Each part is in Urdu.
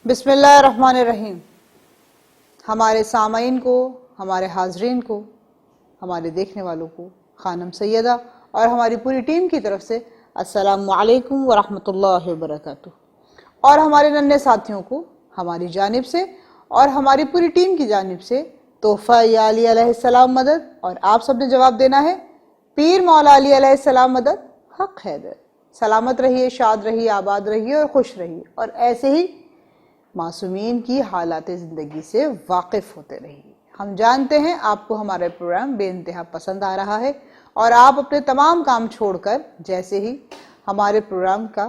بسم اللہ الرحمن الرحیم۔ ہمارے سامعین کو، ہمارے حاضرین کو، ہمارے دیکھنے والوں کو خانم سیدہ اور ہماری پوری ٹیم کی طرف سے السلام علیکم ورحمۃ اللہ وبرکاتہ، اور ہمارے ننھے ساتھیوں کو ہماری جانب سے اور ہماری پوری ٹیم کی جانب سے تحفہ یا علی علیہ السلام مدد، اور آپ سب نے جواب دینا ہے پیر مولا علی علیہ السلام مدد حق حیدر۔ سلامت رہیے، شاد رہیے، آباد رہیے اور خوش رہیے، اور ایسے ہی معصومین کی حالات زندگی سے واقف ہوتے رہیے۔ ہم جانتے ہیں آپ کو ہمارا پروگرام بے انتہا پسند آ رہا ہے، اور آپ اپنے تمام کام چھوڑ کر جیسے ہی ہمارے پروگرام کا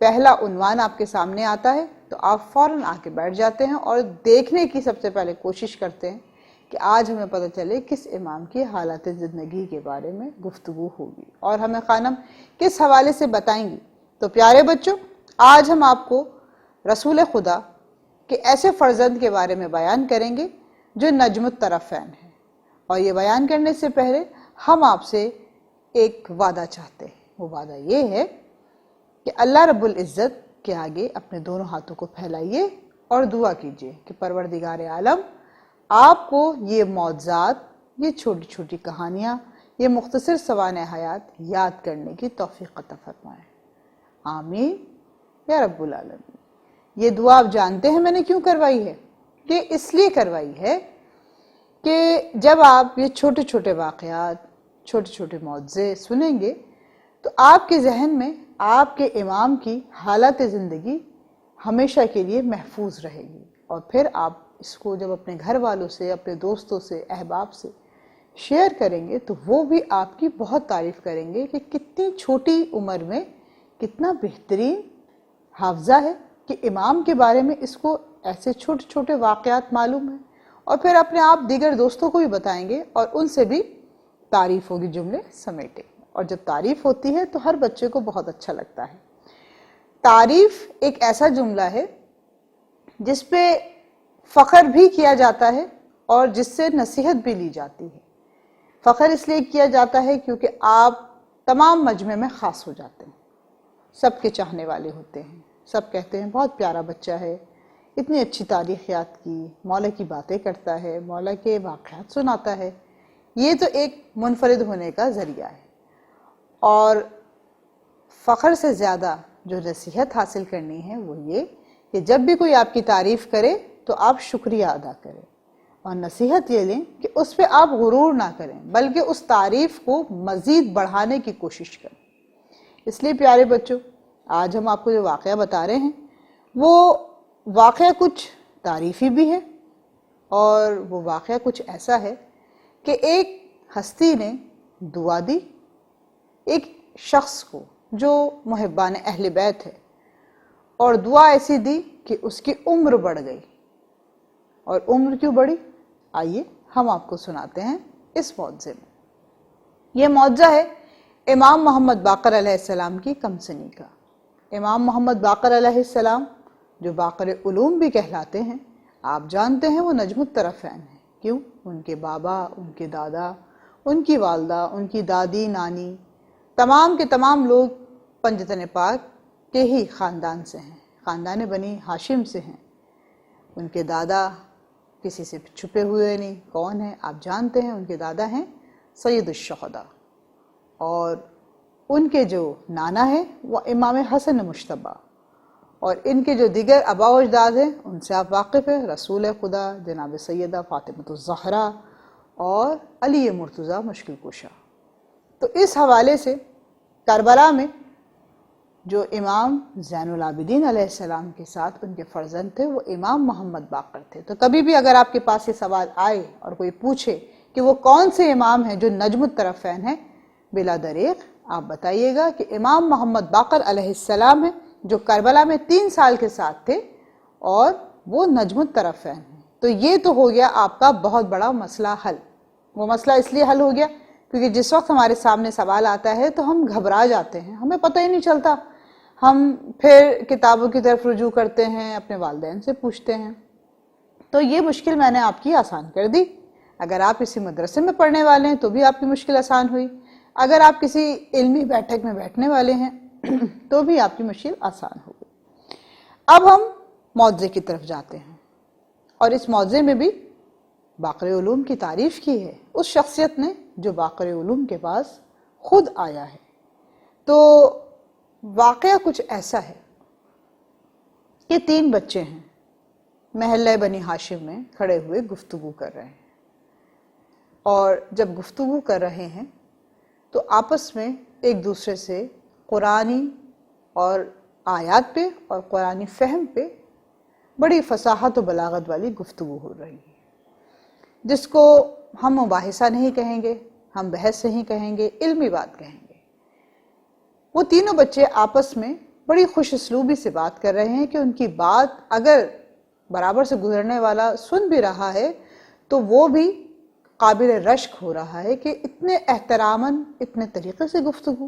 پہلا عنوان آپ کے سامنے آتا ہے تو آپ فوراً آ کے بیٹھ جاتے ہیں اور دیکھنے کی سب سے پہلے کوشش کرتے ہیں کہ آج ہمیں پتہ چلے کس امام کی حالات زندگی کے بارے میں گفتگو ہوگی اور ہمیں خانم کس حوالے سے بتائیں گی۔ تو پیارے بچوں، آج ہم آپ کو رسول خدا کہ ایسے فرزند کے بارے میں بیان کریں گے جو نجم الطرفین ہے، اور یہ بیان کرنے سے پہلے ہم آپ سے ایک وعدہ چاہتے ہیں۔ وہ وعدہ یہ ہے کہ اللہ رب العزت کے آگے اپنے دونوں ہاتھوں کو پھیلائیے اور دعا کیجیے کہ پروردگار عالم آپ کو یہ معجزات، یہ چھوٹی چھوٹی کہانیاں، یہ مختصر سوانح حیات یاد کرنے کی توفیق عطا فرمائے۔ آمین یا رب العالمین۔ یہ دعا آپ جانتے ہیں میں نے کیوں کروائی ہے؟ یہ اس لیے کروائی ہے کہ جب آپ یہ چھوٹے چھوٹے واقعات، چھوٹے چھوٹے معجزے سنیں گے تو آپ کے ذہن میں آپ کے امام کی حالت زندگی ہمیشہ کے لیے محفوظ رہے گی، اور پھر آپ اس کو جب اپنے گھر والوں سے، اپنے دوستوں سے، احباب سے شیئر کریں گے تو وہ بھی آپ کی بہت تعریف کریں گے کہ کتنی چھوٹی عمر میں کتنا بہترین حافظہ ہے کہ امام کے بارے میں اس کو ایسے چھوٹے چھوٹے واقعات معلوم ہیں، اور پھر اپنے آپ دیگر دوستوں کو بھی بتائیں گے اور ان سے بھی تعریف ہوگی جملے سمیٹے، اور جب تعریف ہوتی ہے تو ہر بچے کو بہت اچھا لگتا ہے۔ تعریف ایک ایسا جملہ ہے جس پہ فخر بھی کیا جاتا ہے اور جس سے نصیحت بھی لی جاتی ہے۔ فخر اس لیے کیا جاتا ہے کیونکہ آپ تمام مجمع میں خاص ہو جاتے ہیں، سب کے چاہنے والے ہوتے ہیں، سب کہتے ہیں بہت پیارا بچہ ہے، اتنی اچھی تاریخ یاد کی، مولا کی باتیں کرتا ہے، مولا کے واقعات سناتا ہے۔ یہ تو ایک منفرد ہونے کا ذریعہ ہے، اور فخر سے زیادہ جو نصیحت حاصل کرنی ہے وہ یہ کہ جب بھی کوئی آپ کی تعریف کرے تو آپ شکریہ ادا کریں، اور نصیحت یہ لیں کہ اس پہ آپ غرور نہ کریں بلکہ اس تعریف کو مزید بڑھانے کی کوشش کریں۔ اس لیے پیارے بچوں، آج ہم آپ کو جو واقعہ بتا رہے ہیں وہ واقعہ کچھ تعریفی بھی ہے، اور وہ واقعہ کچھ ایسا ہے کہ ایک ہستی نے دعا دی ایک شخص کو جو محبان اہل بیت ہے، اور دعا ایسی دی کہ اس کی عمر بڑھ گئی۔ اور عمر کیوں بڑھی؟ آئیے ہم آپ کو سناتے ہیں اس معجزے میں۔ یہ معجزہ ہے امام محمد باقر علیہ السلام کی کمسنی کا۔ امام محمد باقر علیہ السلام جو باقر علوم بھی کہلاتے ہیں، آپ جانتے ہیں وہ نجم الطرفین ہیں۔ کیوں؟ ان کے بابا، ان کے دادا، ان کی والدہ، ان کی دادی، نانی، تمام کے تمام لوگ پنجتن پاک کے ہی خاندان سے ہیں، خاندان بنی ہاشم سے ہیں۔ ان کے دادا کسی سے چھپے ہوئے نہیں، کون ہیں آپ جانتے ہیں، ان کے دادا ہیں سید الشہداء، اور ان کے جو نانا ہیں وہ امام حسن مجتبیٰ، اور ان کے جو دیگر آباء و اجداد ہیں ان سے آپ واقف ہیں، رسول خدا جناب سیدہ فاطمۃ الزہرا اور علی مرتضیٰ مشکل کشا۔ تو اس حوالے سے کربلا میں جو امام زین العابدین علیہ السلام کے ساتھ ان کے فرزند تھے وہ امام محمد باقر تھے۔ تو کبھی بھی اگر آپ کے پاس یہ سوال آئے اور کوئی پوچھے کہ وہ کون سے امام ہیں جو نجم الطرفین ہیں، بلا دریغ آپ بتائیے گا کہ امام محمد باقر علیہ السلام ہیں جو کربلا میں 3 سال کے ساتھ تھے، اور وہ نجم الطرفین ہیں۔ تو یہ تو ہو گیا آپ کا بہت بڑا مسئلہ حل۔ وہ مسئلہ اس لیے حل ہو گیا کیونکہ جس وقت ہمارے سامنے سوال آتا ہے تو ہم گھبرا جاتے ہیں، ہمیں پتہ ہی نہیں چلتا، ہم پھر کتابوں کی طرف رجوع کرتے ہیں، اپنے والدین سے پوچھتے ہیں۔ تو یہ مشکل میں نے آپ کی آسان کر دی۔ اگر آپ کسی مدرسے میں پڑھنے والے ہیں تو بھی آپ کی مشکل آسان ہوئی، اگر آپ کسی علمی بیٹھک میں بیٹھنے والے ہیں تو بھی آپ کی مشکل آسان ہوگی۔ اب ہم معجزے کی طرف جاتے ہیں، اور اس معجزے میں بھی باقر علوم کی تعریف کی ہے، اس شخصیت نے جو باقر علوم کے پاس خود آیا ہے۔ تو واقعہ کچھ ایسا ہے کہ 3 بچے ہیں، محلہ بنی ہاشم میں کھڑے ہوئے گفتگو کر رہے ہیں، اور جب گفتگو کر رہے ہیں تو آپس میں ایک دوسرے سے قرآنی اور آیات پہ اور قرآنی فہم پہ بڑی فصاحت و بلاغت والی گفتگو ہو رہی ہے، جس کو ہم مباحثہ نہیں کہیں گے، ہم بحث نہیں کہیں گے، علمی بات کہیں گے۔ وہ تینوں بچے آپس میں بڑی خوش اسلوبی سے بات کر رہے ہیں کہ ان کی بات اگر برابر سے گزرنے والا سن بھی رہا ہے تو وہ بھی قابل رشک ہو رہا ہے کہ اتنے احتراماً، اتنے طریقے سے گفتگو۔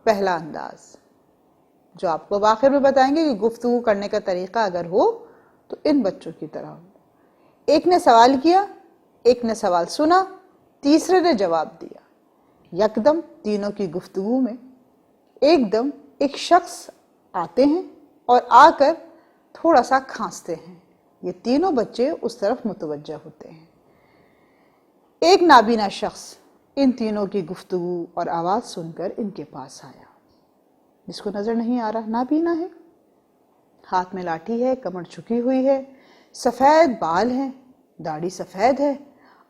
پہلا انداز جو آپ کو آخر میں بتائیں گے کہ گفتگو کرنے کا طریقہ اگر ہو تو ان بچوں کی طرح ہو۔ ایک نے سوال کیا، ایک نے سوال سنا، تیسرے نے جواب دیا۔ یکدم تینوں کی گفتگو میں ایک دم ایک شخص آتے ہیں اور آ کر تھوڑا سا کھانستے ہیں۔ یہ تینوں بچے اس طرف متوجہ ہوتے ہیں۔ ایک نابینا شخص ان تینوں کی گفتگو اور آواز سن کر ان کے پاس آیا، جس کو نظر نہیں آ رہا، نابینا ہے، ہاتھ میں لاٹھی ہے، کمر جھکی ہوئی ہے، سفید بال ہیں، داڑھی سفید ہے،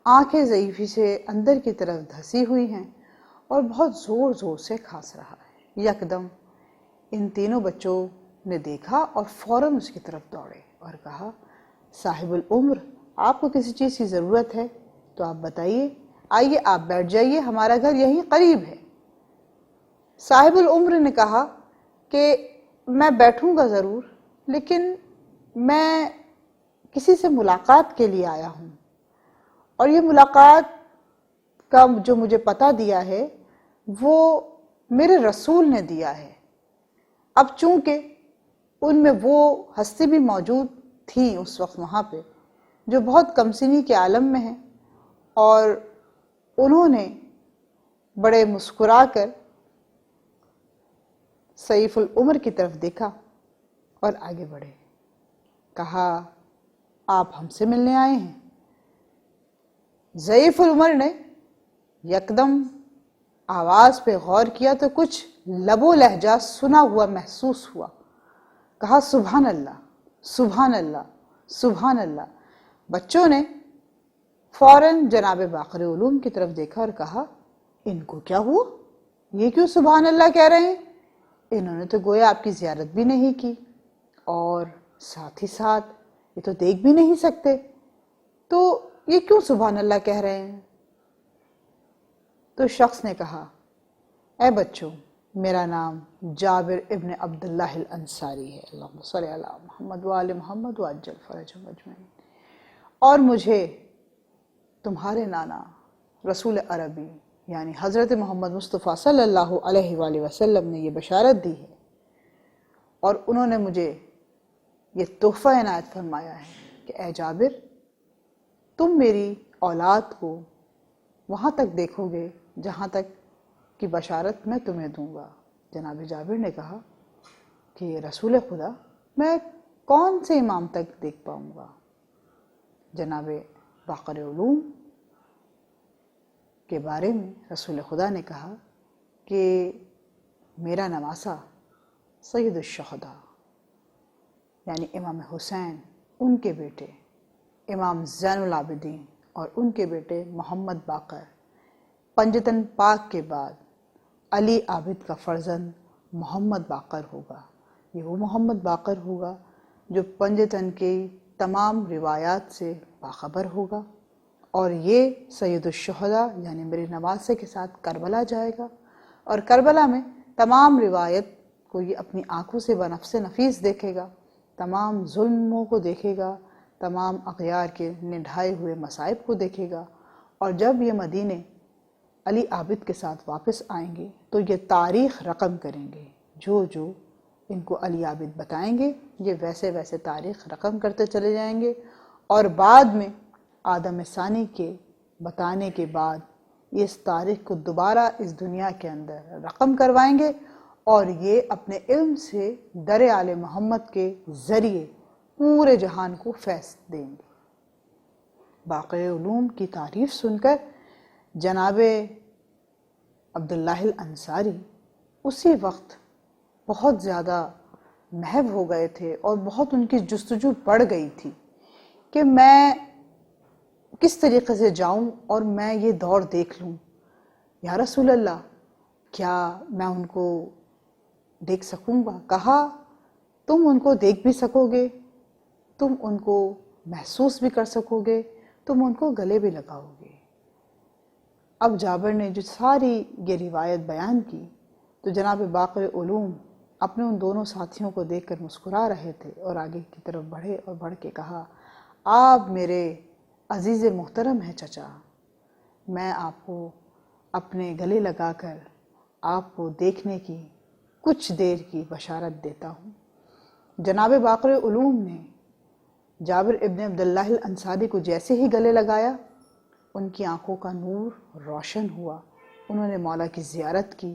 آنکھیں ضعیفی سے اندر کی طرف دھسی ہوئی ہیں اور بہت زور زور سے کھانس رہا ہے۔ یکدم ان تینوں بچوں نے دیکھا اور فوراً اس کی طرف دوڑے اور کہا، صاحب العمر، آپ کو کسی چیز کی ضرورت ہے تو آپ بتائیے، آئیے آپ بیٹھ جائیے، ہمارا گھر یہیں قریب ہے۔ صاحب العمر نے کہا کہ میں بیٹھوں گا ضرور، لیکن میں کسی سے ملاقات کے لیے آیا ہوں، اور یہ ملاقات کا جو مجھے پتہ دیا ہے وہ میرے رسول نے دیا ہے۔ اب چونکہ ان میں وہ ہستی بھی موجود تھی اس وقت وہاں پہ جو بہت کم سنی کے عالم میں ہیں، اور انہوں نے بڑے مسکرا کر سیف العمر کی طرف دیکھا اور آگے بڑھے، کہا، آپ ہم سے ملنے آئے ہیں؟ ضعیف العمر نے یکدم آواز پہ غور کیا تو کچھ لب و لہجہ سنا ہوا محسوس ہوا، کہا، سبحان اللہ، سبحان اللہ، سبحان اللہ۔ بچوں نے فوراً جناب باقر علوم کی طرف دیکھا اور کہا، ان کو کیا ہوا؟ یہ کیوں سبحان اللہ کہہ رہے ہیں؟ انہوں نے تو گویا آپ کی زیارت بھی نہیں کی، اور ساتھ ہی ساتھ یہ تو دیکھ بھی نہیں سکتے، تو یہ کیوں سبحان اللہ کہہ رہے ہیں؟ تو شخص نے کہا، اے بچوں، میرا نام جابر ابن عبداللہ الانصاری ہے، اللہم صلی علی محمد وآل محمد وعجل فرجہم اجمعین، اور مجھے تمہارے نانا رسول عربی یعنی حضرت محمد مصطفیٰ صلی اللہ علیہ وآلہ وسلم نے یہ بشارت دی ہے، اور انہوں نے مجھے یہ تحفہ عنایت فرمایا ہے کہ اے جابر، تم میری اولاد کو وہاں تک دیکھو گے جہاں تک کی بشارت میں تمہیں دوں گا۔ جناب جابر نے کہا کہ رسول خدا، میں کون سے امام تک دیکھ پاؤں گا؟ جناب باقر علوم کے بارے میں رسول خدا نے کہا کہ میرا نواسا سید الشہداء یعنی امام حسین، ان کے بیٹے امام زین العابدین اور ان کے بیٹے محمد باقر، پنجتن پاک کے بعد علی عابد کا فرزند محمد باقر ہوگا۔ یہ وہ محمد باقر ہوگا جو پنجتن کی تمام روایات سے باخبر ہوگا، اور یہ سید الشہداء یعنی میرے نواسے کے ساتھ کربلا جائے گا، اور کربلا میں تمام روایت کو یہ اپنی آنکھوں سے بنفس نفیس دیکھے گا، تمام ظلموں کو دیکھے گا، تمام اغیار کے نڈھائے ہوئے مصائب کو دیکھے گا، اور جب یہ مدینے علی عابد کے ساتھ واپس آئیں گے تو یہ تاریخ رقم کریں گے، جو جو ان کو علی عابد بتائیں گے یہ ویسے ویسے تاریخ رقم کرتے چلے جائیں گے، اور بعد میں آدم ثانی کے بتانے کے بعد یہ اس تاریخ کو دوبارہ اس دنیا کے اندر رقم کروائیں گے، اور یہ اپنے علم سے در آل محمد کے ذریعے پورے جہان کو فیض دیں گے۔ باقر علوم کی تعریف سن کر جناب عبداللہ الانصاری اسی وقت بہت زیادہ محو ہو گئے تھے اور بہت ان کی جستجو بڑھ گئی تھی کہ میں کس طریقے سے جاؤں اور میں یہ دور دیکھ لوں۔ یا رسول اللہ، کیا میں ان کو دیکھ سکوں گا؟ کہا تم ان کو دیکھ بھی سکو گے، تم ان کو محسوس بھی کر سکو گے، تم ان کو گلے بھی لگاؤ گے۔ اب جابر نے جو ساری یہ روایت بیان کی تو جناب باقر علوم اپنے ان دونوں ساتھیوں کو دیکھ کر مسکرا رہے تھے اور آگے کی طرف بڑھے اور بڑھ کے کہا، آپ میرے عزیز محترم ہیں چچا، میں آپ کو اپنے گلے لگا کر آپ کو دیکھنے کی کچھ دیر کی بشارت دیتا ہوں۔ جناب باقر علوم نے جابر ابن عبداللہ الانصاری کو جیسے ہی گلے لگایا، ان کی آنکھوں کا نور روشن ہوا۔ انہوں نے مولا کی زیارت کی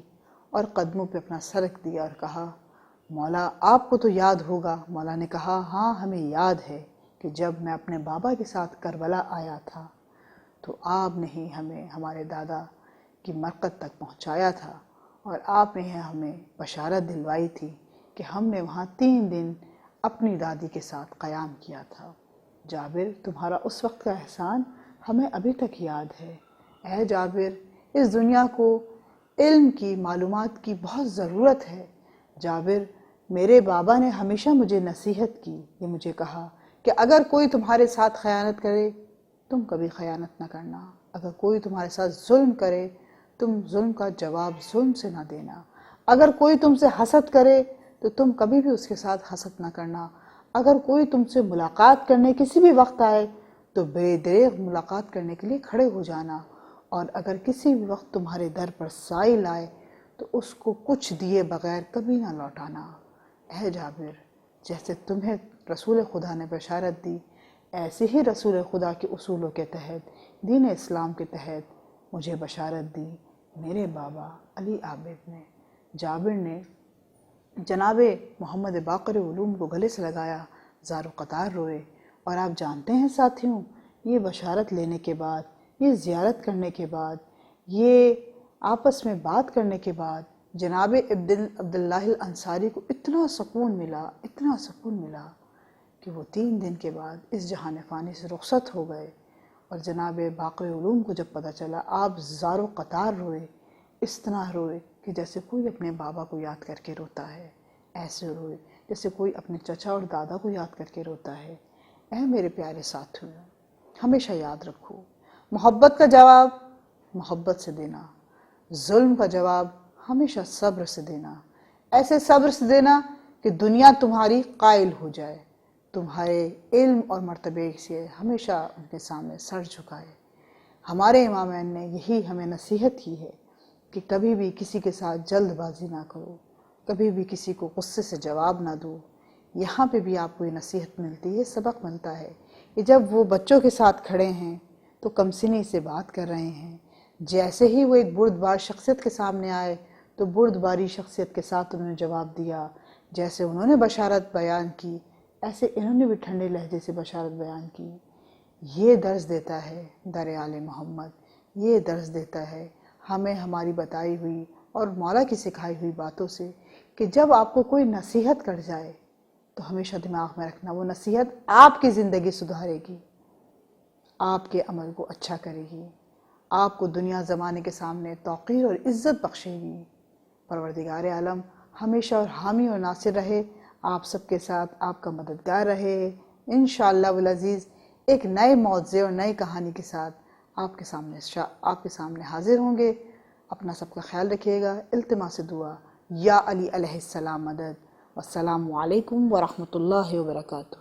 اور قدموں پہ اپنا سر رکھ دیا اور کہا، مولا آپ کو تو یاد ہوگا۔ مولا نے کہا، ہاں ہمیں یاد ہے کہ جب میں اپنے بابا کے ساتھ کربلا آیا تھا تو آپ نے ہی ہمیں ہمارے دادا کی مرقد تک پہنچایا تھا اور آپ نے ہمیں بشارت دلوائی تھی کہ ہم نے وہاں 3 دن اپنی دادی کے ساتھ قیام کیا تھا۔ جابر، تمہارا اس وقت کا احسان ہمیں ابھی تک یاد ہے۔ اے جابر، اس دنیا کو علم کی، معلومات کی بہت ضرورت ہے۔ جابر، میرے بابا نے ہمیشہ مجھے نصیحت کی، یہ مجھے کہا کہ اگر کوئی تمہارے ساتھ خیانت کرے تم کبھی خیانت نہ کرنا، اگر کوئی تمہارے ساتھ ظلم کرے تم ظلم کا جواب ظلم سے نہ دینا، اگر کوئی تم سے حسد کرے تو تم کبھی بھی اس کے ساتھ حسد نہ کرنا، اگر کوئی تم سے ملاقات کرنے کسی بھی وقت آئے تو بے دریغ ملاقات کرنے کے لیے کھڑے ہو جانا، اور اگر کسی بھی وقت تمہارے در پر سائل آئے تو اس کو کچھ دیے بغیر کبھی نہ لوٹانا۔ اے جابر، جیسے تمہیں رسول خدا نے بشارت دی، ایسے ہی رسول خدا کے اصولوں کے تحت، دین اسلام کے تحت مجھے بشارت دی میرے بابا علی عابد نے۔ جابر نے جناب محمد باقر علوم کو گلے سے لگایا، زار و قطار روئے۔ اور آپ جانتے ہیں ساتھیوں، یہ بشارت لینے کے بعد، یہ زیارت کرنے کے بعد، یہ آپس میں بات کرنے کے بعد جناب عبداللہ الانصاری کو اتنا سکون ملا کہ وہ 3 دن کے بعد اس جہان فانی سے رخصت ہو گئے۔ اور جناب باقر علوم کو جب پتہ چلا، آپ زار و قطار روئے، اس طرح روئے کہ جیسے کوئی اپنے بابا کو یاد کر کے روتا ہے، ایسے روئے جیسے کوئی اپنے چچا اور دادا کو یاد کر کے روتا ہے۔ اے میرے پیارے ساتھیوں، ہمیشہ یاد رکھو، محبت کا جواب محبت سے دینا، ظلم کا جواب ہمیشہ صبر سے دینا، ایسے صبر سے دینا کہ دنیا تمہاری قائل ہو جائے، تمہارے علم اور مرتبے سے ہمیشہ ان کے سامنے سر جھکائے۔ ہمارے امامین نے یہی ہمیں نصیحت کی ہے کہ کبھی بھی کسی کے ساتھ جلد بازی نہ کرو، کبھی بھی کسی کو غصے سے جواب نہ دو۔ یہاں پہ بھی آپ کو یہ نصیحت ملتی ہے، سبق ملتا ہے کہ جب وہ بچوں کے ساتھ کھڑے ہیں تو کمسنی سے بات کر رہے ہیں، جیسے ہی وہ ایک بردبار شخصیت کے سامنے آئے تو بردباری شخصیت کے ساتھ انہوں نے جواب دیا۔ جیسے انہوں نے بشارت بیان کی ایسے انہوں نے بھی ٹھنڈے لہجے سے بشارت بیان کی۔ یہ درس دیتا ہے در آل محمد، یہ درس دیتا ہے ہمیں ہماری بتائی ہوئی اور مولا کی سکھائی ہوئی باتوں سے کہ جب آپ کو کوئی نصیحت کر جائے تو ہمیشہ دماغ میں رکھنا، وہ نصیحت آپ کی زندگی سدھارے گی، آپ کے عمل کو اچھا کرے گی، آپ کو دنیا زمانے کے سامنے توقیر اور عزت بخشے گی۔ پروردگار عالم ہمیشہ اور حامی اور ناصر رہے، آپ سب کے ساتھ آپ کا مددگار رہے۔ انشاءاللہ والعزیز ایک نئے موضوع اور نئی کہانی کے ساتھ آپ کے سامنے حاضر ہوں گے۔ اپنا سب کا خیال رکھیے گا۔ التماس دعا، یا علی علیہ السلام مدد۔ والسلام علیکم ورحمۃ اللہ وبرکاتہ۔